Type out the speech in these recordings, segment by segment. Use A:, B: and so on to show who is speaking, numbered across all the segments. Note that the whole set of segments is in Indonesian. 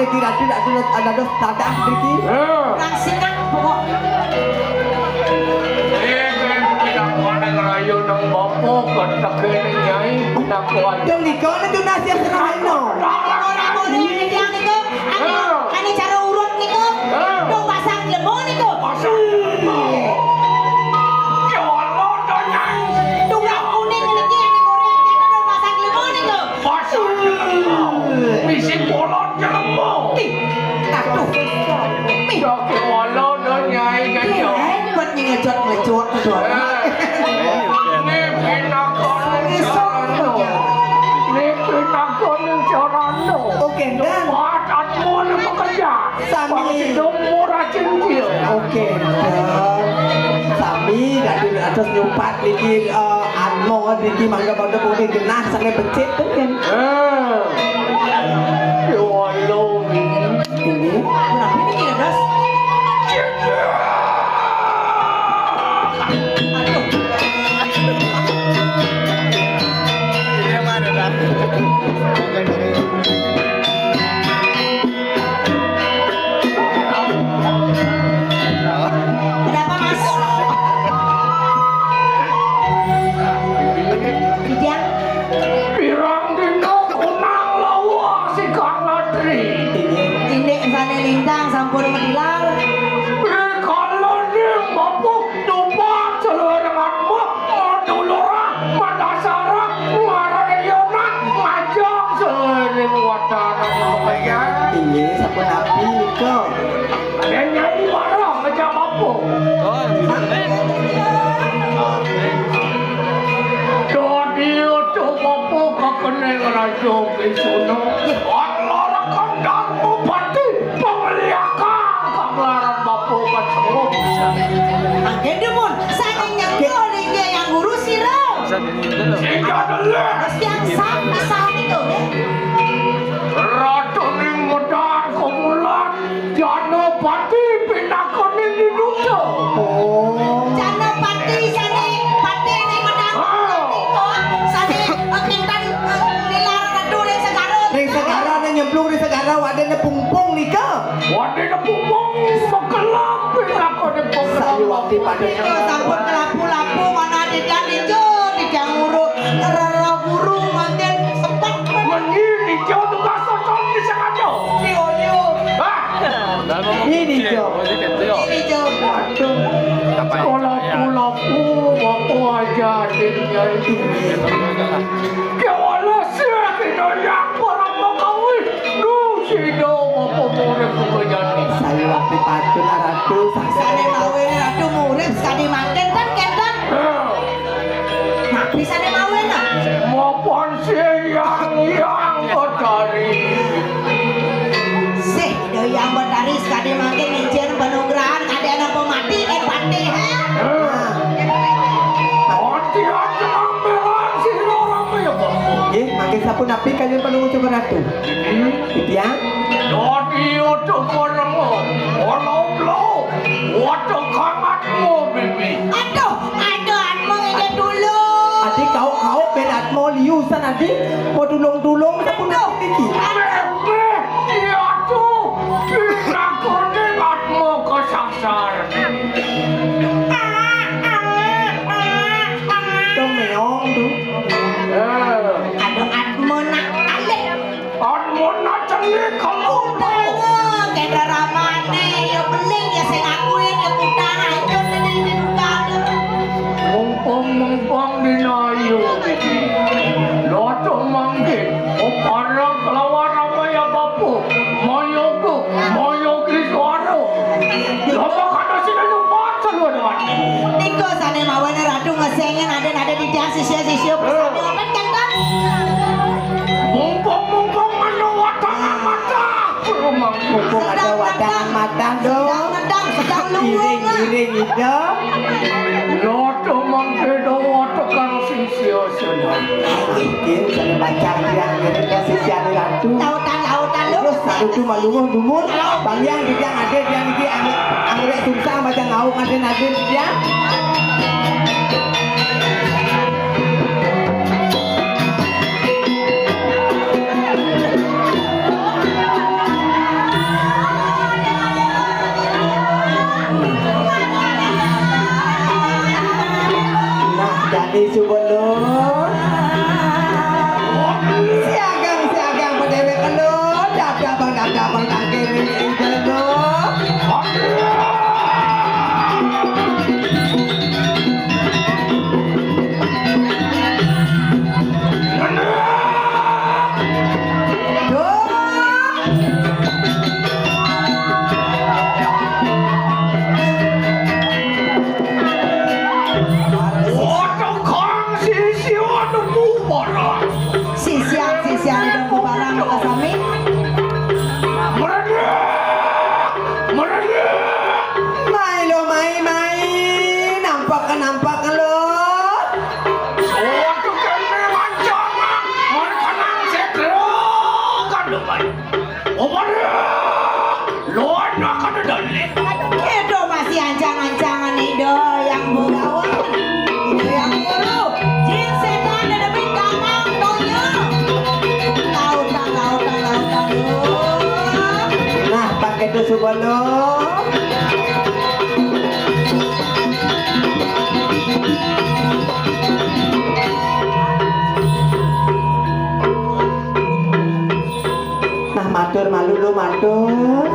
A: lagi ada dos dadah lagi.
B: Kang sikat pokok.
C: Rayo ng bapo kontak kene nyai nako aja.
A: Dong liko na tuh nasi yang terakhir no.
B: Ora ini dia niku. Ane cara urut niku. Dong pasang lemo niku.
C: Ya Allah to nyai.
B: Tunggang kuning niki ane goreng kene dong pasang lemo niku.
C: Pasang misi bolon lemo.
A: Aduh.
C: Ya ke walo to nyai kan yo.
A: Buat ngejot tuh. Oke, dan Oke, Sami dari atas nyumpat lagi Anmo lagi mangga pada mungkin genah sampai becet tuh kan. Ini
B: Kenapa ini tidak das? Kenapa mas? Tidak.
C: Pirang dino kunang lawa si Kang Ladri.
B: Ini sana lintang sampun medilar.
C: Kalau dia mampu coba celurangmu, madulura, madasara, marayona, majang sering wadana lumayan.
A: ini sapu napi kok.
C: Ada nyanyi marah macam apa? Dia coba buka kenal raja Kisuno. Allah kandangmu pati pemeliakan kagelaran bapu kacau.
B: Angin demun, saya nyangkut dia yang ngurusi lo.
C: Sehingga dulu.
B: Yang sam itu deh.
C: Ratu ning modal kumulan jana pati pindah kuning di dunia.
B: Jana pati ini menang. Sane kintan nilar ratu ning segarut.
A: Ring segara na nyemplung ring segara wadana pungpung nih kok.
C: Wadina pumong makelap pindah kuning
A: Saya
C: pengelam.
A: waktu pada
B: Sampun kelapu-lapu mana dia hijau, dia nguruk, rara buru manten sepak.
C: Menini jauh tugas sotong di sengaja.
B: Nio.
A: ini kok.
B: Hijau.
C: Kalau pulapu waktu aja dirinya itu. Kewala sih kita yang orang mengawin. Sino apa boleh pekerjaan.
A: Saya waktu patun aratu
B: Sane mawe ratu murid sekali manten kan kentan. Nak bisa ne mawe nak.
C: Maupun yang bertari.
B: Sih, do yang bertari sekali manten ngejar penunggrahan ada anak pemati pati ha.
C: Hati-hati ambilan si orang ya bapak.
A: makin sapu napi kalian penunggu coba ratu. Gitu ya.
C: Jadi untuk menengok, walau waktu kamatmu bibi.
B: Aduh, anmo ini dulu.
A: Adik kau penat mau liusan adik mau tulung sapu napi iki.
C: Iya tuh, kita kuning atmu kesasar.
A: Tuh meong tuh.
B: Aduh, atmo nak alik.
C: Atmu nak celik kalau
B: Kendra ramane ya beling ya sing akuin ya putah hancur dari duka.
C: mumpung dinayu loto mangke oparang kelawan apa ya bapu moyoku suara lama kada sini numpat selalu dengan
B: Niko sane mawane ratu ngesengen ada di dia sisia bersama ngopet kan kan.
C: mumpung anu wadangan mata
A: Mumpung ada wadangan matang dong.
B: Sedang luwung.
A: Iring hidup.
C: loto mangke do wadangan sisia-sia
A: Mungkin saya baca yang ketika sisian ratu.
B: Lautan lu.
A: Terus ratu malunguh dumur. Bang yang ada yang iki anggrek susah baca ngaung ada dia. subulun. Siagang pedewek kelun, dabang tak kiri itu.
B: Sisian dan bubaran makasami.
A: Mai lo mai, nampak lo.
B: Itu masih ancang-ancangan itu yang bugawan. Itu yang dulu. Jin setan dan demi kanang tonya. Lautan.
A: Nah, pakai itu subulun. Nah, matur malu lo matur.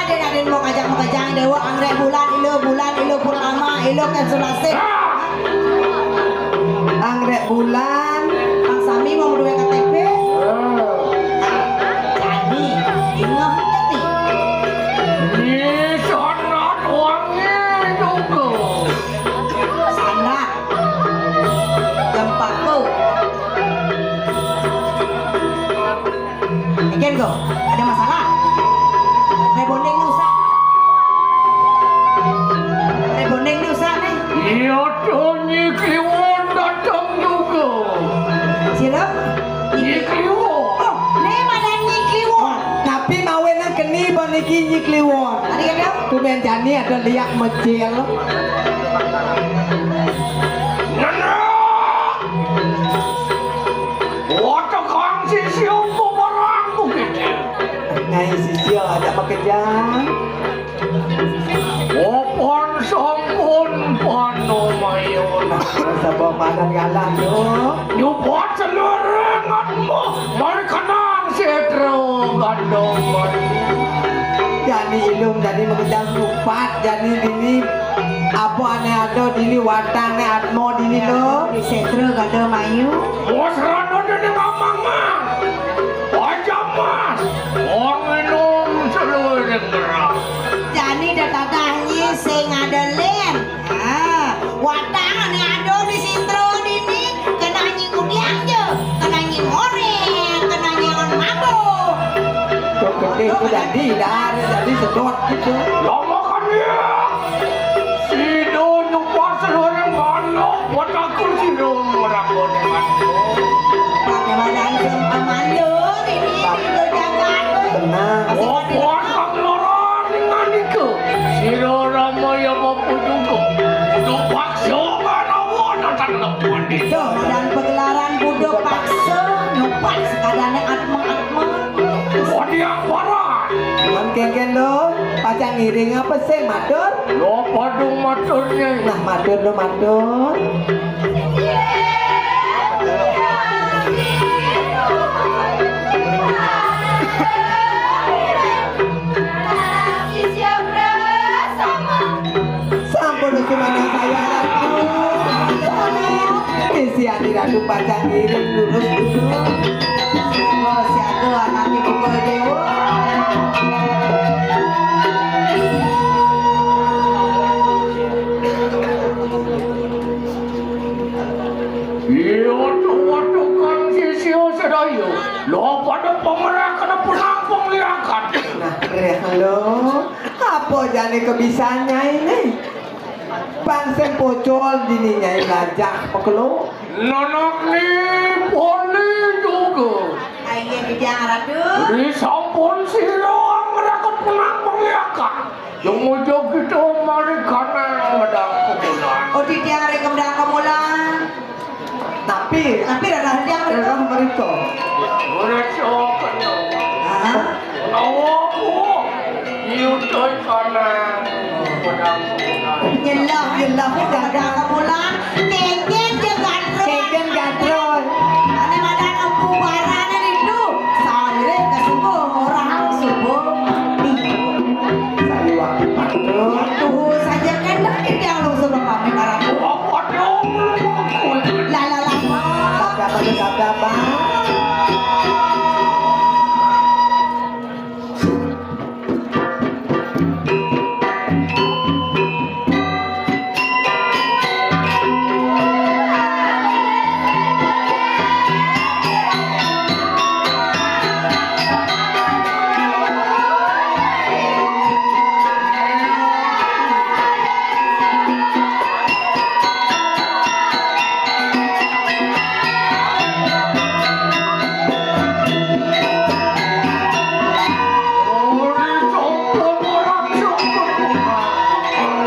A: Bening
B: Aden mau kajang dewa anggrek bulan ilo purnama ilo kensulase.
A: anggrek bulan.
B: Bang Sami mau berdua KTP. Jadi ingat nih. Sandat. Gempakku. Again go. Ada masalah? Rebonding ni usah nih. Silap? Oh, nih badan nyikliwon.
A: Tapi mawenan keni boniki nyikliwon.
B: Tadi kan dia?
A: Tumen jani ada liak mecil. Ngai sisio ada makejang. Rasa bawa padan galah yo. Jani ilum jadi makejang lupat jani dini apa ane ada dini watang ne atmo dini lo.
B: Di setro gak ada mayu. Jadi datangnya sing adelen. Watang ane ada di setro dini kena nyingkudiang je, kena nyingoreng, kena nyengon mabuk.
A: Kok gede itu jadi sedot gitu.
B: Pakai badan sumpah malu ini tidur jangan.
A: Tenang.
B: Tuh, dan pegelaran budok paksa numpang sekadane atma-atma.
A: Mangkengken lo, pacang ngiring apa sih matur? Nah matur lo matur. Sampun cuma saya isi hati ratu pacang ngiring lurus dulu.
B: Oh, siaga anak ibu dewa.
A: halo. Apa jadi kebisaannya ini? Pangsem pocol dini nyai lajak pekelo.
C: Nanak ni poni juga.
B: Ayo dia ratu.
C: Di sampun silang mereka punang pengiakan. Yang mujo kita mari kanan medang kemulan.
B: Oh di dia rekam dah kemulan.
A: Tapi
B: Dah dia
A: mereka mereka.
C: Mereka kena.
B: Ah.
C: Nawaku. Yudoi kanan medang kemulan.
B: Yelah dah kemulan. Keken je gandro.
A: Keken gadron.
B: Ane madan empu barane itu. Sare ke subuh orang subuh.
A: Saya waktu patron.
B: Tuh saja kan dah dia langsung kami karang.
C: Apa dong aku?
B: La.
A: Sabda apa?
C: Di sampun orang cukup punang.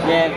A: Yes.